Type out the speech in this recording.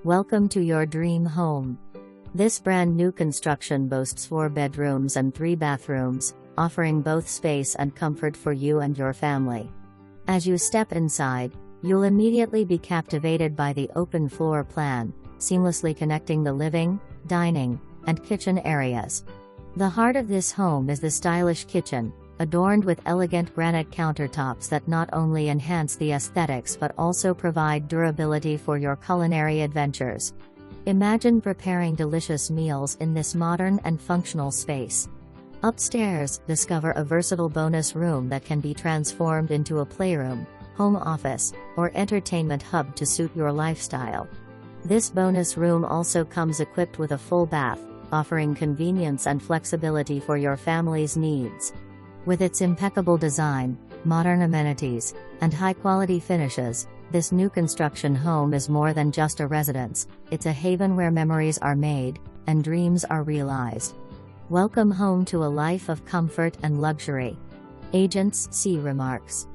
Welcome to your dream home. This brand new construction boasts 4 bedrooms and 3 bathrooms, offering both space and comfort for you and your family. As you step inside, you'll immediately be captivated by the open floor plan, seamlessly connecting the living, dining, and kitchen areas. The heart of this home is the stylish kitchen, adorned with elegant granite countertops that not only enhance the aesthetics but also provide durability for your culinary adventures. Imagine preparing delicious meals in this modern and functional space. Upstairs, discover a versatile bonus room that can be transformed into a playroom, home office, or entertainment hub to suit your lifestyle. This bonus room also comes equipped with a full bath, offering convenience and flexibility for your family's needs. With its impeccable design, modern amenities, and high-quality finishes, this new construction home is more than just a residence. It's a haven where memories are made, and dreams are realized. Welcome home to a life of comfort and luxury. Agents C remarks.